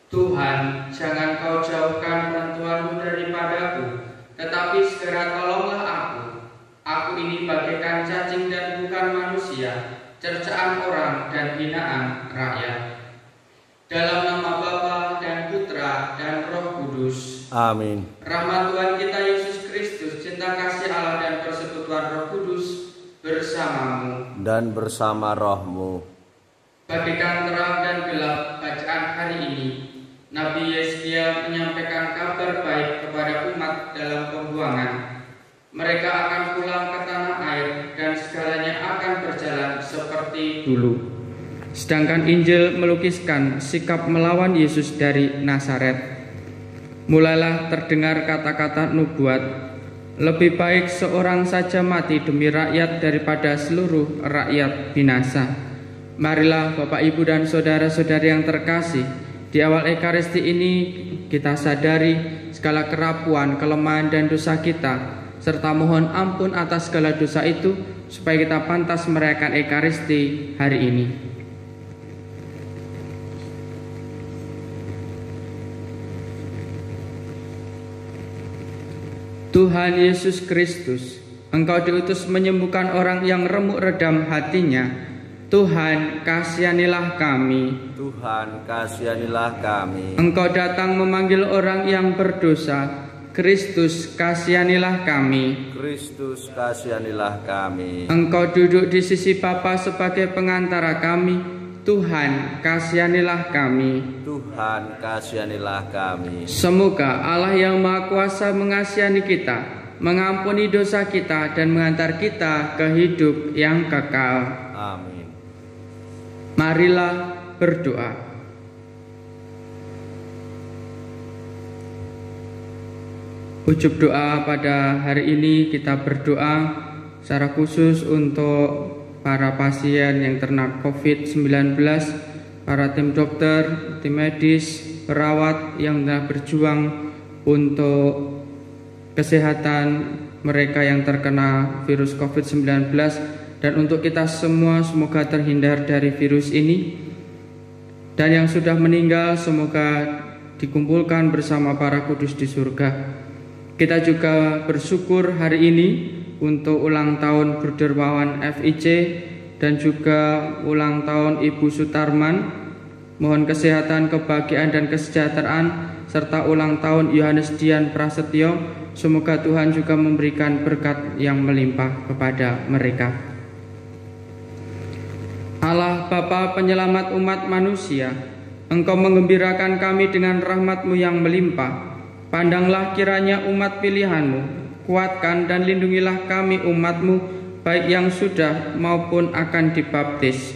Tuhan, jangan kau jauhkan bantuanmu daripadaku, tetapi segera tolonglah aku. Aku ini bagaikan cacing dan bukan manusia, cercaan orang dan hinaan rakyat. Dalam nama Bapa dan Putra dan Roh Kudus. Amin. Rahmat Tuhan kita Yesus Kristus, cinta kasih Allah dan persekutuan Roh Kudus bersamamu Dan bersama rohmu. Bagikan terang dan gelap bacaan hari ini. Nabi Yesaya menyampaikan kabar baik kepada umat dalam pembuangan. Mereka akan pulang ke tanah air dan segalanya akan berjalan seperti dulu. Sedangkan Injil melukiskan sikap melawan Yesus dari Nazaret. Mulailah terdengar kata-kata nubuat, lebih baik seorang saja mati demi rakyat daripada seluruh rakyat binasa. Marilah Bapak, Ibu, dan saudara-saudari yang terkasih, di awal Ekaristi ini kita sadari segala kerapuan, kelemahan, dan dosa kita, serta mohon ampun atas segala dosa itu, supaya kita pantas merayakan Ekaristi hari ini. Tuhan Yesus Kristus, Engkau diutus menyembuhkan orang yang remuk redam hatinya. Tuhan, kasihanilah kami. Tuhan, kasihanilah kami. Engkau datang memanggil orang yang berdosa. Kristus, kasihanilah kami. Kristus, kasihanilah kami. Engkau duduk di sisi Bapa sebagai pengantara kami. Tuhan, kasihanilah kami. Tuhan, kasihanilah kami. Semoga Allah yang Maha Kuasa mengasihani kita, mengampuni dosa kita, dan mengantar kita ke hidup yang kekal. Amin. Marilah berdoa. Ujub doa pada hari ini kita berdoa secara khusus untuk para pasien yang terkena COVID-19, para tim dokter, tim medis, perawat yang telah berjuang untuk kesehatan mereka yang terkena virus COVID-19, dan untuk kita semua semoga terhindar dari virus ini. Dan yang sudah meninggal semoga dikumpulkan bersama para kudus di surga. Kita juga bersyukur hari ini untuk ulang tahun Bruder Wawan FIC dan juga ulang tahun Ibu Sutarman. Mohon kesehatan, kebahagiaan, dan kesejahteraan, serta ulang tahun Yohanes Dian Prasetyo. Semoga Tuhan juga memberikan berkat yang melimpah kepada mereka. Allah Bapa penyelamat umat manusia, Engkau menggembirakan kami dengan rahmat-Mu yang melimpah. Pandanglah kiranya umat pilihan-Mu, kuatkan dan lindungilah kami umat-Mu, baik yang sudah maupun akan dibaptis.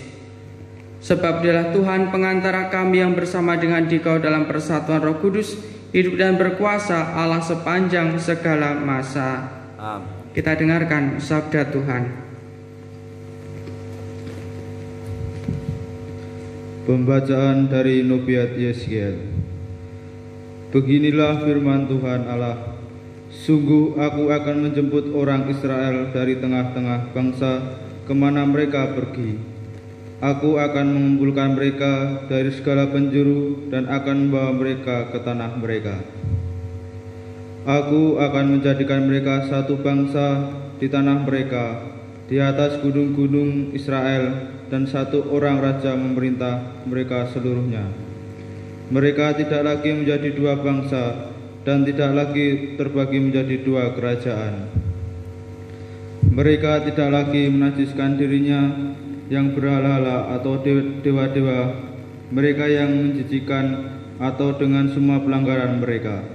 Sebab Dialah Tuhan pengantara kami yang bersama dengan Dikau dalam persatuan Roh Kudus, hidup dan berkuasa Allah sepanjang segala masa. Amin. Kita dengarkan sabda Tuhan. Pembacaan dari Nubuat Yeskiel. Beginilah firman Tuhan Allah. Sungguh aku akan menjemput orang Israel dari tengah-tengah bangsa kemana mereka pergi. Aku akan mengumpulkan mereka dari segala penjuru dan akan membawa mereka ke tanah mereka. Aku akan menjadikan mereka satu bangsa di tanah mereka, di atas gunung-gunung Israel, dan satu orang raja memerintah mereka seluruhnya. Mereka tidak lagi menjadi dua bangsa dan tidak lagi terbagi menjadi dua kerajaan. Mereka tidak lagi menajiskan dirinya yang berhala atau dewa-dewa, mereka yang menjijikan atau dengan semua pelanggaran mereka.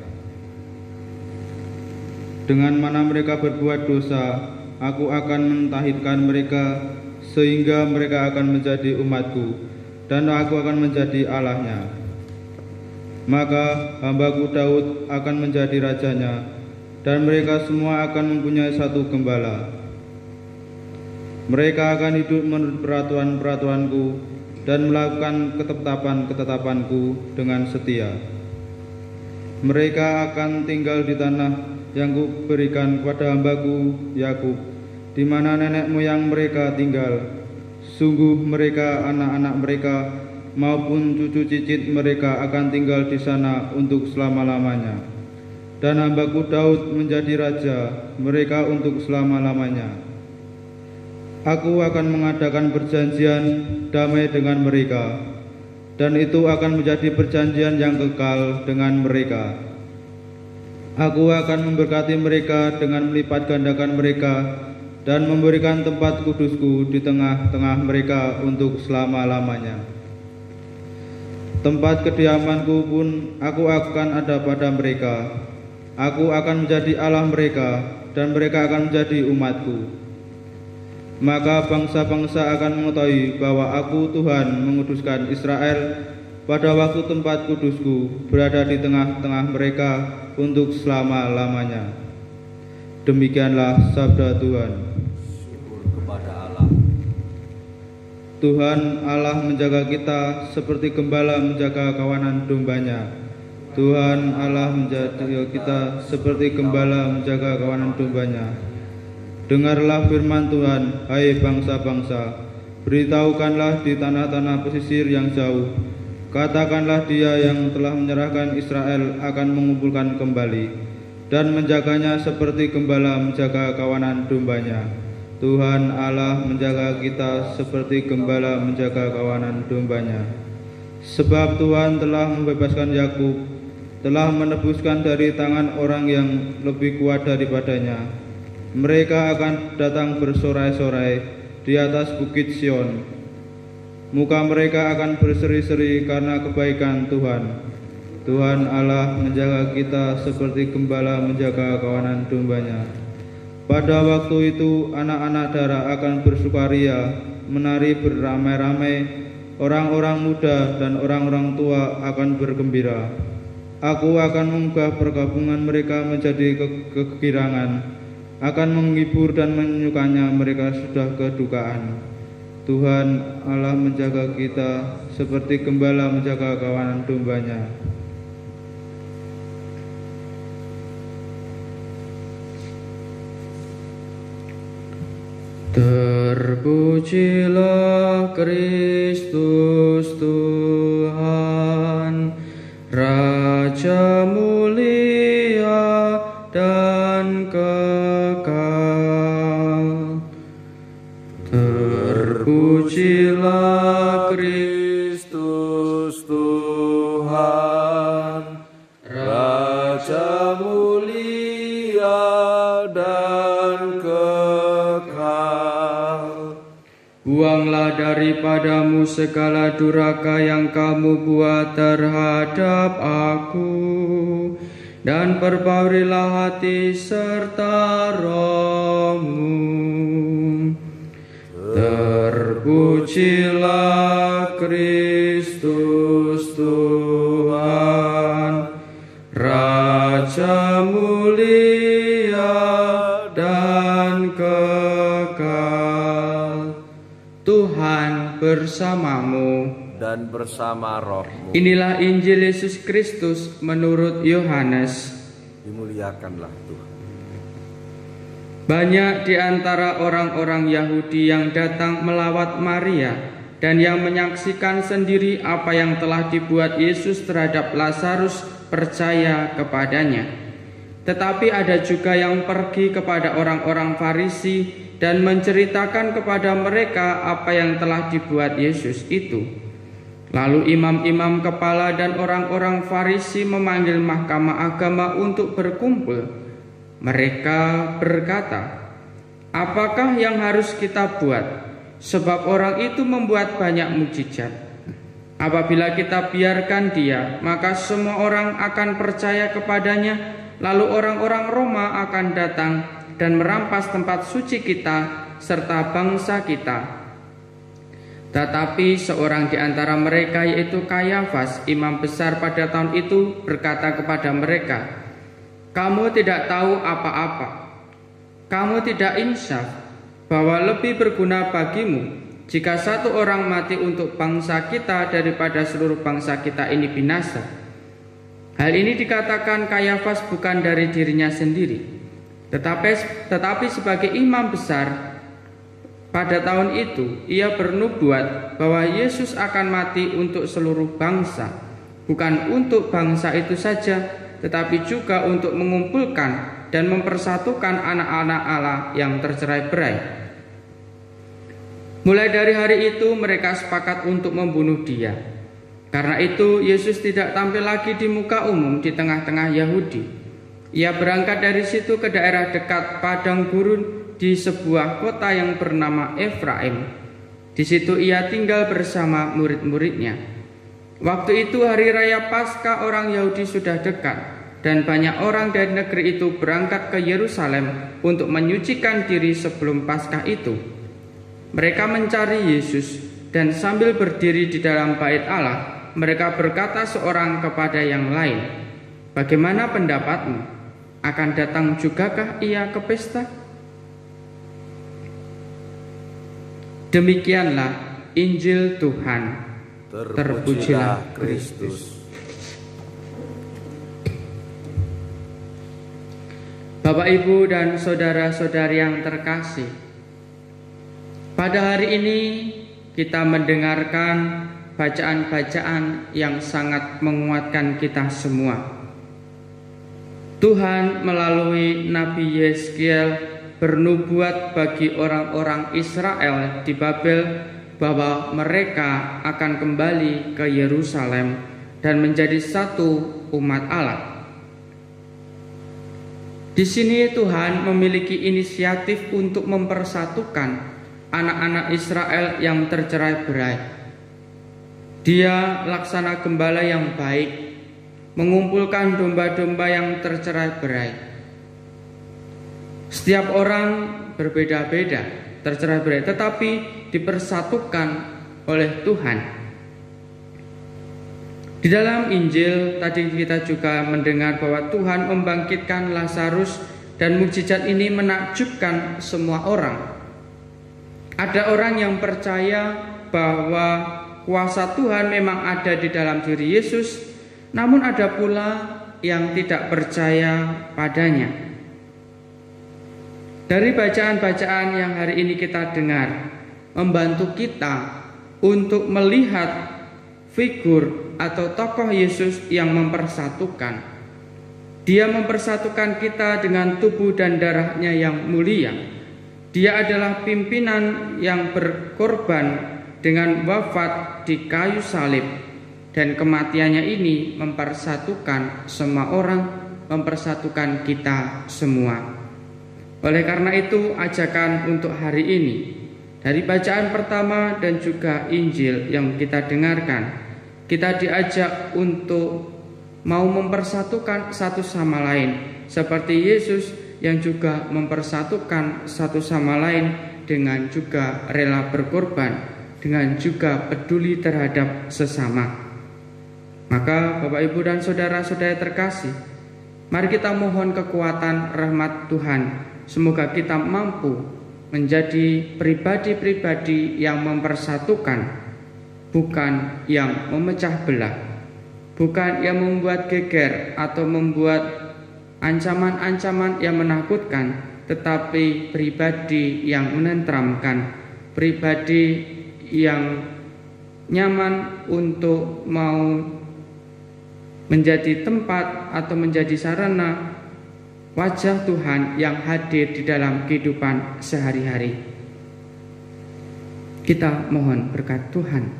Dengan mana mereka berbuat dosa, aku akan mentahirkan mereka, sehingga mereka akan menjadi umatku, dan aku akan menjadi Allahnya. Maka hambaku Daud akan menjadi rajanya, dan mereka semua akan mempunyai satu gembala. Mereka akan hidup menurut peraturan-peraturanku dan melakukan ketetapan-ketetapanku dengan setia. Mereka akan tinggal di tanah yang kuberikan kepada hambaku Yakub, di mana nenek moyang mereka tinggal. Sungguh mereka, anak-anak mereka, maupun cucu cicit mereka akan tinggal di sana untuk selama-lamanya. Dan hambaku Daud menjadi raja mereka untuk selama-lamanya. Aku akan mengadakan perjanjian damai dengan mereka, dan itu akan menjadi perjanjian yang kekal dengan mereka. Aku akan memberkati mereka dengan melipat gandakan mereka dan memberikan tempat kudusku di tengah-tengah mereka untuk selama-lamanya. Tempat kediamanku pun aku akan ada pada mereka. Aku akan menjadi Allah mereka, dan mereka akan menjadi umatku. Maka bangsa-bangsa akan mengetahui bahwa aku Tuhan menguduskan Israel pada waktu tempat kudusku berada di tengah-tengah mereka untuk selama-lamanya. Demikianlah sabda Tuhan. Syukur kepada Allah. Tuhan Allah menjaga kita seperti gembala menjaga kawanan dombanya. Tuhan Allah menjaga kita seperti gembala menjaga kawanan dombanya. Dengarlah firman Tuhan, hai bangsa-bangsa. Beritahukanlah di tanah-tanah pesisir yang jauh. Katakanlah Dia yang telah menyerahkan Israel akan mengumpulkan kembali dan menjaganya seperti gembala menjaga kawanan dombanya. Tuhan Allah menjaga kita seperti gembala menjaga kawanan dombanya. Sebab Tuhan telah membebaskan Yakub, telah menebuskan dari tangan orang yang lebih kuat daripadanya. Mereka akan datang bersorai-sorai di atas bukit Sion. Muka mereka akan berseri-seri karena kebaikan Tuhan. Tuhan Allah menjaga kita seperti gembala menjaga kawanan dombanya. Pada waktu itu anak-anak darah akan bersukaria, menari beramai-ramai, orang-orang muda dan orang-orang tua akan bergembira. Aku akan mengubah perkabungan mereka menjadi kegirangan, akan menghibur dan menyukanya mereka sudah kedukaan. Tuhan Allah menjaga kita seperti gembala menjaga kawanan dombanya. Terpujilah Kristus Tuhan, Raja mulia dan kekal. Terpujilah Kristus Tuhan, Raja mulia dan kekal. Buanglah daripadamu segala durhaka yang kamu buat terhadap aku, dan perbaurilah hati serta rohmu. Terpujilah Kristus Tuhan, Raja mulia dan kekal. Tuhan bersamamu dan bersama rohmu. Inilah Injil Yesus Kristus menurut Yohanes. Dimuliakanlah Tuhan. Banyak di antara orang-orang Yahudi yang datang melawat Maria dan yang menyaksikan sendiri apa yang telah dibuat Yesus terhadap Lazarus percaya kepadanya. Tetapi ada juga yang pergi kepada orang-orang Farisi dan menceritakan kepada mereka apa yang telah dibuat Yesus itu. Lalu imam-imam kepala dan orang-orang Farisi memanggil mahkamah agama untuk berkumpul. Mereka berkata, "Apakah yang harus kita buat? Sebab orang itu membuat banyak mukjizat. Apabila kita biarkan dia, maka semua orang akan percaya kepadanya. Lalu orang-orang Roma akan datang dan merampas tempat suci kita serta bangsa kita." Tetapi seorang di antara mereka, yaitu Kayafas, imam besar pada tahun itu, berkata kepada mereka, "Kamu tidak tahu apa-apa. Kamu tidak insaf bahwa lebih berguna bagimu jika satu orang mati untuk bangsa kita daripada seluruh bangsa kita ini binasa." Hal ini dikatakan Kayafas bukan dari dirinya sendiri, tetapi sebagai imam besar Pada tahun itu, ia bernubuat bahwa Yesus akan mati untuk seluruh bangsa, bukan untuk bangsa itu saja, tetapi juga untuk mengumpulkan dan mempersatukan anak-anak Allah yang tercerai-berai. Mulai dari hari itu, mereka sepakat untuk membunuh Dia. Karena itu, Yesus tidak tampil lagi di muka umum di tengah-tengah Yahudi. Ia berangkat dari situ ke daerah dekat padang gurun di sebuah kota yang bernama Efraim. Di situ ia tinggal bersama murid-muridnya. Waktu itu hari raya Paskah orang Yahudi sudah dekat, dan banyak orang dari negeri itu berangkat ke Yerusalem untuk menyucikan diri sebelum Paskah itu. Mereka mencari Yesus, dan sambil berdiri di dalam bait Allah, mereka berkata seorang kepada yang lain, "Bagaimana pendapatmu? Akan datang jugakah ia ke pesta?" Demikianlah Injil Tuhan. Terpujilah Kristus. Bapak, Ibu, dan saudara-saudari yang terkasih, pada hari ini kita mendengarkan bacaan-bacaan yang sangat menguatkan kita semua. Tuhan melalui Nabi Yeskiel bernubuat bagi orang-orang Israel di Babel bahwa mereka akan kembali ke Yerusalem dan menjadi satu umat Allah. Di sini Tuhan memiliki inisiatif untuk mempersatukan anak-anak Israel yang tercerai-berai. Dia laksana gembala yang baik, mengumpulkan domba-domba yang tercerai-berai. Setiap orang berbeda-beda, tercerai-berai, tetapi dipersatukan oleh Tuhan. Di dalam Injil tadi kita juga mendengar bahwa Tuhan membangkitkan Lazarus, dan mukjizat ini menakjubkan semua orang. Ada orang yang percaya bahwa kuasa Tuhan memang ada di dalam diri Yesus, namun ada pula yang tidak percaya padanya. Dari bacaan-bacaan yang hari ini kita dengar, membantu kita untuk melihat figur atau tokoh Yesus yang mempersatukan. Dia mempersatukan kita dengan tubuh dan darahnya yang mulia. Dia adalah pimpinan yang berkorban dengan wafat di kayu salib, dan kematiannya ini mempersatukan semua orang, mempersatukan kita semua. Oleh karena itu, ajakan untuk hari ini dari bacaan pertama dan juga Injil yang kita dengarkan, kita diajak untuk mau mempersatukan satu sama lain, seperti Yesus yang juga mempersatukan satu sama lain dengan juga rela berkorban, dengan juga peduli terhadap sesama. Maka Bapak, Ibu, dan saudara-saudara terkasih, mari kita mohon kekuatan rahmat Tuhan. Semoga kita mampu menjadi pribadi-pribadi yang mempersatukan, bukan yang memecah belah, bukan yang membuat geger atau membuat ancaman-ancaman yang menakutkan, tetapi pribadi yang menenteramkan, pribadi yang nyaman untuk mau menjadi tempat atau menjadi sarana wajah Tuhan yang hadir di dalam kehidupan sehari-hari. Kita mohon berkat Tuhan.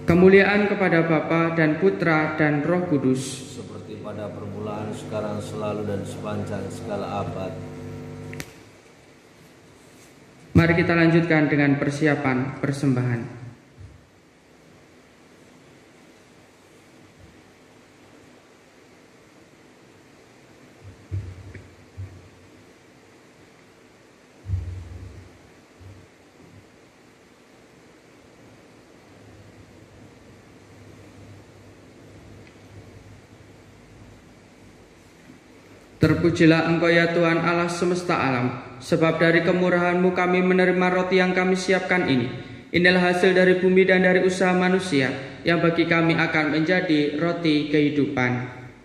Kemuliaan kepada Bapa dan Putra dan Roh Kudus, seperti pada permulaan, sekarang, selalu, dan sepanjang segala abad. Mari kita lanjutkan dengan persiapan persembahan. Terpujilah Engkau ya Tuhan Allah semesta alam, sebab dari kemurahan-Mu kami menerima roti yang kami siapkan ini. Inilah hasil dari bumi dan dari usaha manusia, yang bagi kami akan menjadi roti kehidupan.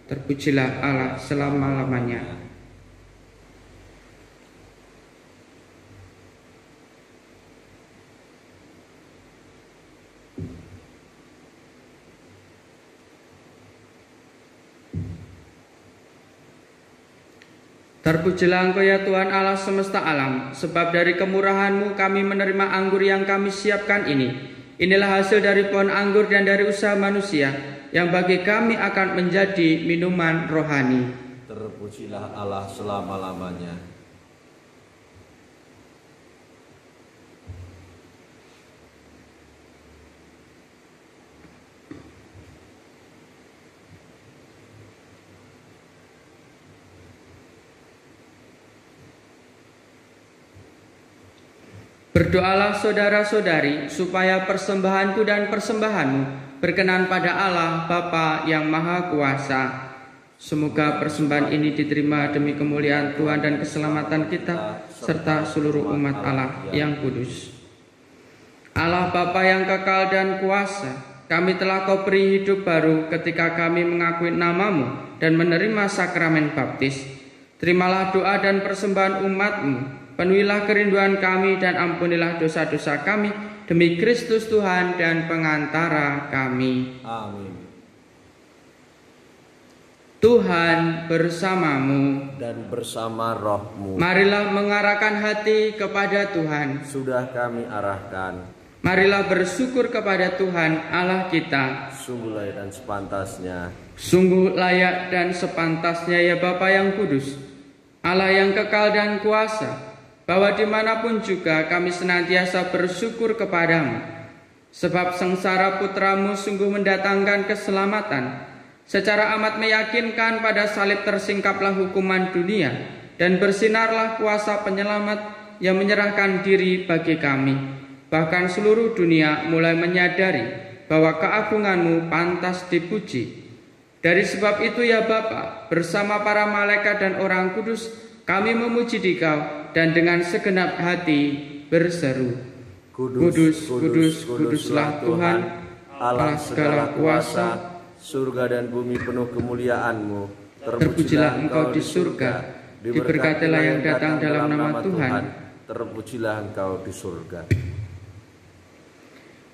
Terpujilah Allah selama-lamanya. Terpujilah Engkau ya Tuhan Allah semesta alam, sebab dari kemurahan-Mu kami menerima anggur yang kami siapkan ini. Inilah hasil dari pohon anggur dan dari usaha manusia, yang bagi kami akan menjadi minuman rohani. Terpujilah Allah selama-lamanya. Berdoalah saudara-saudari, supaya persembahanku dan persembahanmu berkenan pada Allah Bapa yang Maha Kuasa. Semoga persembahan ini diterima demi kemuliaan Tuhan dan keselamatan kita, serta seluruh umat Allah yang kudus. Allah Bapa yang kekal dan kuasa, kami telah Kau beri hidup baru ketika kami mengakui nama-Mu dan menerima sakramen baptis. Terimalah doa dan persembahan umat-Mu. Penuhilah kerinduan kami dan ampunilah dosa-dosa kami demi Kristus Tuhan dan pengantara kami. Amin. Tuhan bersamamu Dan bersama rohmu. Marilah mengarahkan hati kepada Tuhan. Sudah kami arahkan. Marilah bersyukur kepada Tuhan Allah kita. Sungguh layak dan sepantasnya. Sungguh layak dan sepantasnya ya Bapa yang kudus, Allah yang kekal dan kuasa, bahwa dimanapun juga kami senantiasa bersyukur kepadamu. Sebab sengsara putramu sungguh mendatangkan keselamatan. Secara amat meyakinkan pada salib tersingkaplah hukuman dunia, dan bersinarlah kuasa penyelamat yang menyerahkan diri bagi kami. Bahkan seluruh dunia mulai menyadari bahwa keagunganmu pantas dipuji. Dari sebab itu ya Bapa, bersama para malaikat dan orang kudus, kami memuji Dikau dan dengan segenap hati berseru, Kudus, kudus, kuduslah Tuhan, Allah segala kuasa, surga dan bumi penuh kemuliaan-Mu. Terpujilah Engkau di surga, diberkatilah yang datang dalam nama Tuhan. Terpujilah Engkau di surga.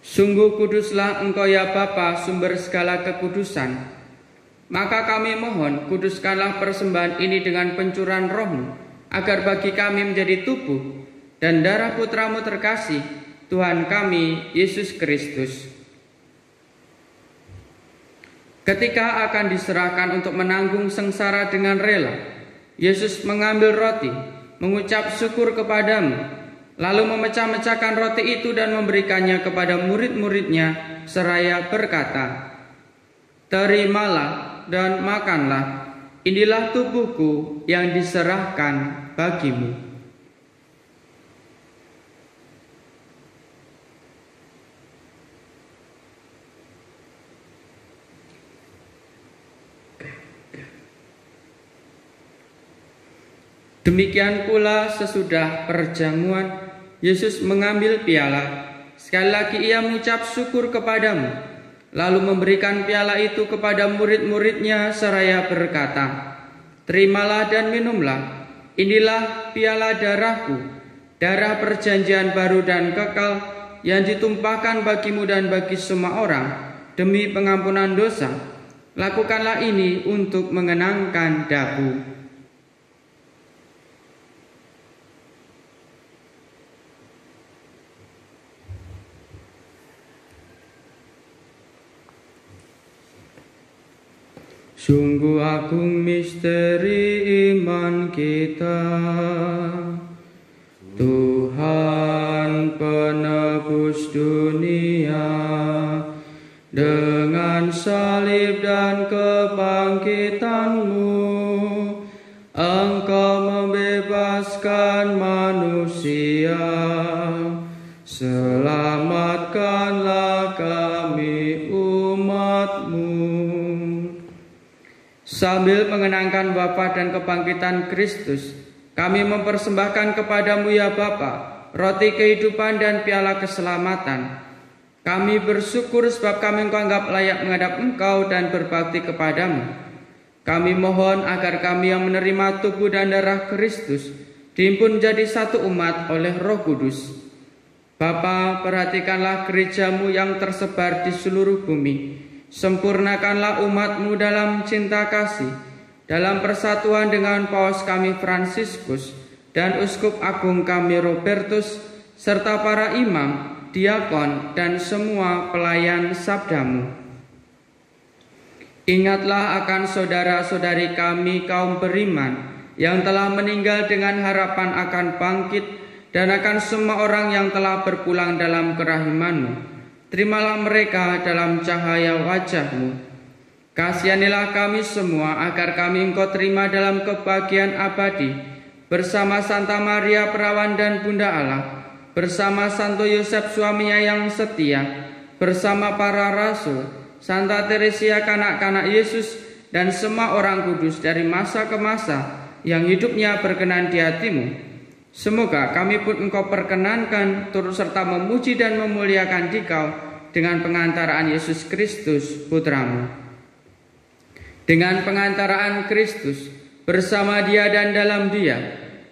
Sungguh kuduslah Engkau ya Bapa, sumber segala kekudusan. Maka kami mohon, kuduskanlah persembahan ini dengan pencurahan Roh-Mu, agar bagi kami menjadi tubuh dan darah Putramu terkasih, Tuhan kami Yesus Kristus. Ketika akan diserahkan untuk menanggung sengsara dengan rela, Yesus mengambil roti, mengucap syukur kepadamu, lalu memecah-mecahkan roti itu dan memberikannya kepada murid-muridnya seraya berkata, Terimalah dan makanlah, inilah tubuhku yang diserahkan bagimu. Demikian pula sesudah perjamuan, Yesus mengambil piala. Sekali lagi ia mengucap syukur kepadamu, lalu memberikan piala itu kepada murid-muridnya seraya berkata, Terimalah dan minumlah, inilah piala darahku, darah perjanjian baru dan kekal, yang ditumpahkan bagimu dan bagi semua orang, demi pengampunan dosa. Lakukanlah ini untuk mengenangkan daku. Sungguh agung misteri iman kita, Tuhan penebus dunia, dengan salib dan kebangkitan-Mu, Engkau membebaskan manusia. Selamatkanlah kami umat-Mu. Sambil mengenangkan wafat dan kebangkitan Kristus, kami mempersembahkan kepadamu ya Bapa, roti kehidupan dan piala keselamatan. Kami bersyukur sebab kami Engkau anggap layak menghadap Engkau dan berbakti kepadamu. Kami mohon agar kami yang menerima tubuh dan darah Kristus dihimpun menjadi satu umat oleh Roh Kudus. Bapa, perhatikanlah gereja-Mu yang tersebar di seluruh bumi. Sempurnakanlah umat-Mu dalam cinta kasih, dalam persatuan dengan Paus kami Fransiskus dan Uskup Agung kami Robertus, serta para imam, diakon, dan semua pelayan sabdamu. Ingatlah akan saudara-saudari kami kaum beriman yang telah meninggal dengan harapan akan bangkit, dan akan semua orang yang telah berpulang dalam kerahiman-Mu. Terimalah mereka dalam cahaya wajah-Mu. Kasihanilah kami semua agar kami Engkau terima dalam kebahagiaan abadi, bersama Santa Maria Perawan dan Bunda Allah, bersama Santo Yosef suaminya yang setia, bersama para rasul, Santa Teresia kanak-kanak Yesus, dan semua orang kudus dari masa ke masa yang hidupnya berkenan di hati-Mu. Semoga kami pun Engkau perkenankan turut serta memuji dan memuliakan Dikau dengan pengantaraan Yesus Kristus Putra-Mu. Dengan pengantaraan Kristus, bersama Dia dan dalam Dia,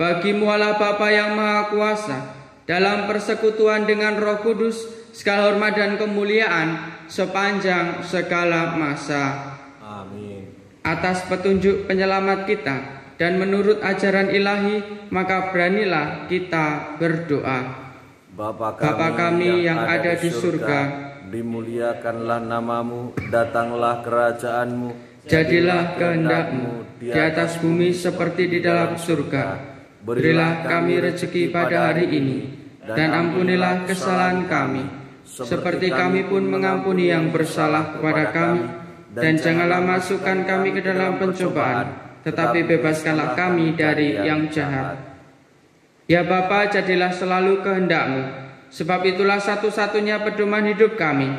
bagi-Mu Allah Bapa yang Maha Kuasa, dalam persekutuan dengan Roh Kudus, segala hormat dan kemuliaan sepanjang segala masa. Amin. Atas petunjuk penyelamat kita dan menurut ajaran ilahi, maka beranilah kita berdoa. Bapa kami yang ada di surga, dimuliakanlah namamu, datanglah kerajaan-Mu, jadilah kehendak-Mu di atas bumi seperti di dalam surga. Berilah kami rezeki pada hari ini, dan ampunilah kesalahan kami, seperti kami pun mengampuni yang bersalah kepada kami, dan janganlah masukkan kami ke dalam pencobaan, tetapi bebaskanlah kami dari yang jahat. Ya Bapa, jadilah selalu kehendak-Mu, sebab itulah satu-satunya pedoman hidup kami.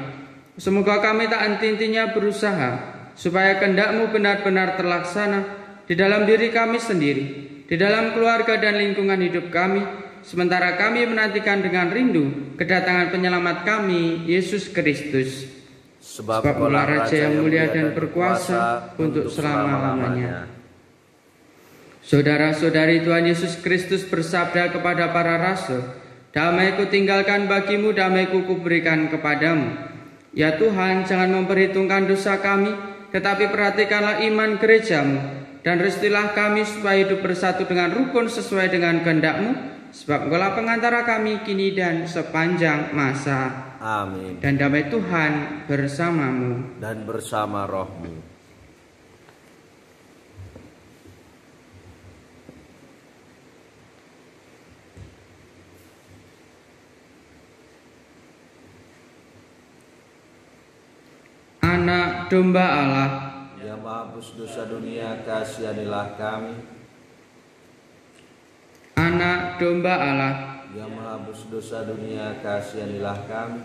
Semoga kami tak henti-hentinya berusaha, supaya kehendak-Mu benar-benar terlaksana di dalam diri kami sendiri, di dalam keluarga dan lingkungan hidup kami, sementara kami menantikan dengan rindu kedatangan penyelamat kami, Yesus Kristus. Sebab Engkaulah Raja yang mulia dan berkuasa untuk selama-lamanya. Saudara-saudari, Tuhan Yesus Kristus bersabda kepada para rasul, "Damai-Ku tinggalkan bagimu, damai-Ku kuberikan kepadamu." Ya Tuhan, jangan memperhitungkan dosa kami, tetapi perhatikanlah iman gereja-Mu, dan restuilah kami supaya hidup bersatu dengan rukun sesuai dengan kehendak-Mu, sebab Engkaulah pengantara kami kini dan sepanjang masa. Amin. Dan damai Tuhan bersamamu dan bersama rohmu. Anak domba Allah yang menghapus dosa dunia, kasihanilah kami. Anak domba Allah yang menghapus dosa dunia, kasihanilah kami.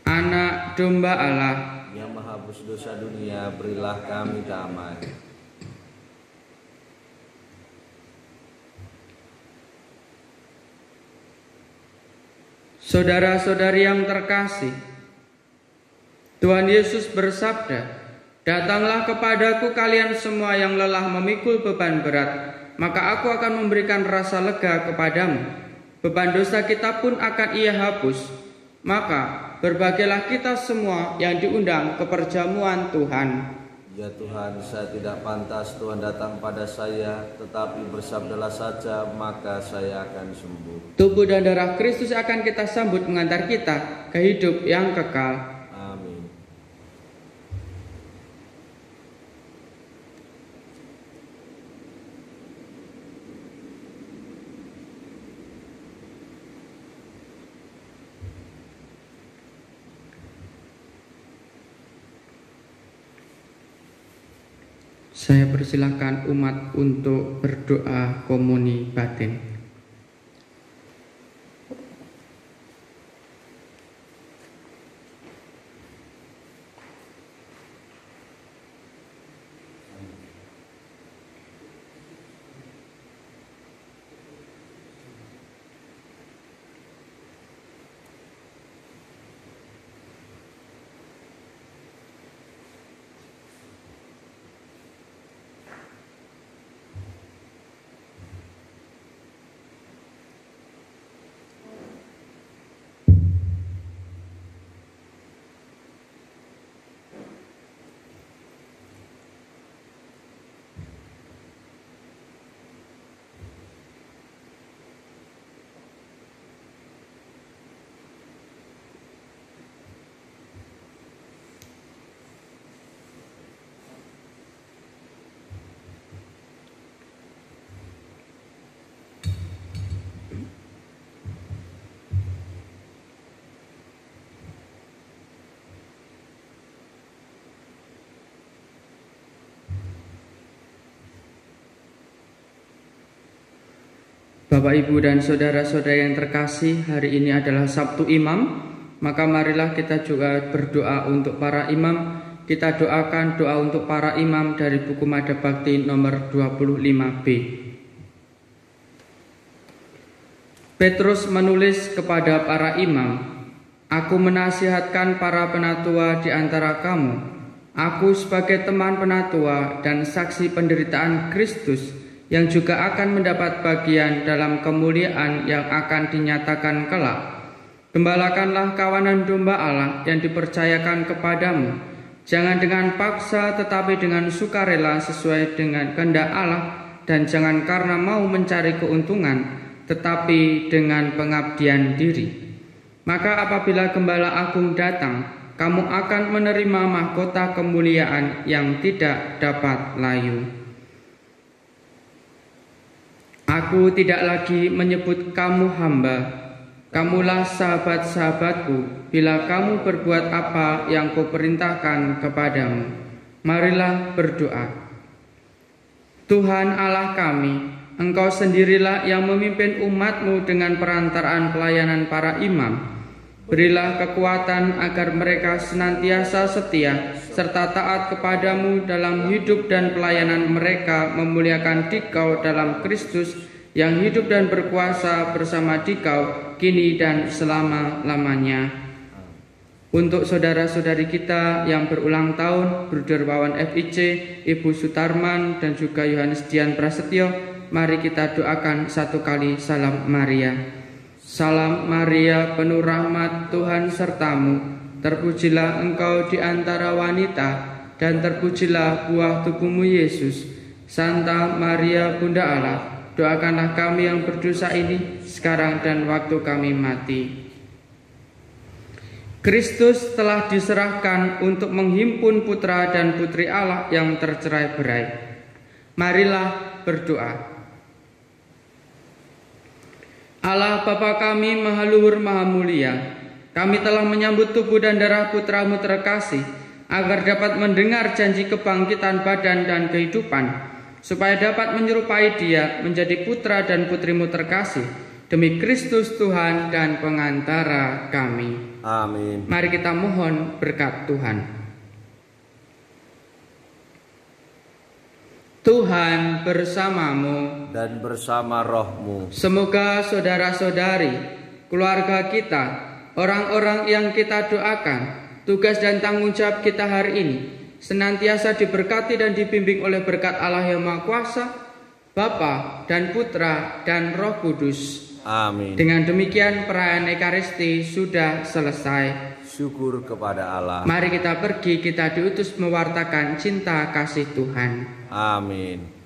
Anak domba Allah yang menghapus dosa dunia, berilah kami damai. Saudara-saudari yang terkasih, Tuhan Yesus bersabda, "Datanglah kepadaku kalian semua yang lelah memikul beban berat, maka aku akan memberikan rasa lega kepadamu. Beban dosa kita pun akan Ia hapus. Maka berbahagialah kita semua yang diundang ke perjamuan Tuhan." Ya Tuhan, saya tidak pantas Tuhan datang pada saya, tetapi bersabdalah saja, maka saya akan sembuh. Tubuh dan darah Kristus akan kita sambut mengantar kita ke hidup yang kekal. Amin. Saya persilahkan umat untuk berdoa komuni batin. Bapak, Ibu, dan saudara-saudara yang terkasih, hari ini adalah Sabtu Imam. Maka marilah kita juga berdoa untuk para imam. Kita doakan doa untuk para imam dari buku Mada Bakti nomor 25B. Petrus menulis kepada para imam, "Aku menasihatkan para penatua di antara kamu. Aku sebagai teman penatua dan saksi penderitaan Kristus yang juga akan mendapat bagian dalam kemuliaan yang akan dinyatakan kelak. Gembalakanlah kawanan domba Allah yang dipercayakan kepadamu, jangan dengan paksa tetapi dengan sukarela sesuai dengan kehendak Allah, dan jangan karena mau mencari keuntungan tetapi dengan pengabdian diri. Maka apabila Gembala Agung datang, kamu akan menerima mahkota kemuliaan yang tidak dapat layu. Aku tidak lagi menyebut kamu hamba. Kamulah sahabat-sahabatku bila kamu berbuat apa yang kuperintahkan kepadamu. Marilah berdoa. Tuhan Allah kami, Engkau sendirilah yang memimpin umat-Mu dengan perantaraan pelayanan para imam. Berilah kekuatan agar mereka senantiasa setia serta taat kepadamu dalam hidup dan pelayanan mereka, memuliakan Dikau dalam Kristus yang hidup dan berkuasa bersama Dikau kini dan selama-lamanya. Untuk saudara-saudari kita yang berulang tahun, Bruder Wawan FIC, Ibu Sutarman, dan juga Yohanes Dian Prasetyo, mari kita doakan satu kali Salam Maria. Salam Maria, penuh rahmat, Tuhan sertamu. Terpujilah engkau di antara wanita, dan terpujilah buah tubuhmu Yesus. Santa Maria Bunda Allah, doakanlah kami yang berdosa ini, sekarang dan waktu kami mati. Kristus telah diserahkan untuk menghimpun putra dan putri Allah yang tercerai-berai. Marilah berdoa. Allah Bapa kami Maha Luhur Maha Mulia, kami telah menyambut tubuh dan darah Putra-Mu terkasih, agar dapat mendengar janji kebangkitan badan dan kehidupan, supaya dapat menyerupai Dia menjadi putra dan putri-Mu terkasih, demi Kristus Tuhan dan pengantara kami. Amin. Mari kita mohon berkat Tuhan. Tuhan bersamamu Dan bersama rohmu. Semoga saudara-saudari, keluarga kita, orang-orang yang kita doakan, tugas dan tanggung jawab kita hari ini senantiasa diberkati dan dibimbing oleh berkat Allah yang Maha Kuasa, Bapa dan Putra dan Roh Kudus. Amin. Dengan demikian perayaan Ekaristi sudah selesai. Syukur kepada Allah. Mari kita pergi, kita diutus mewartakan cinta kasih Tuhan. Amin.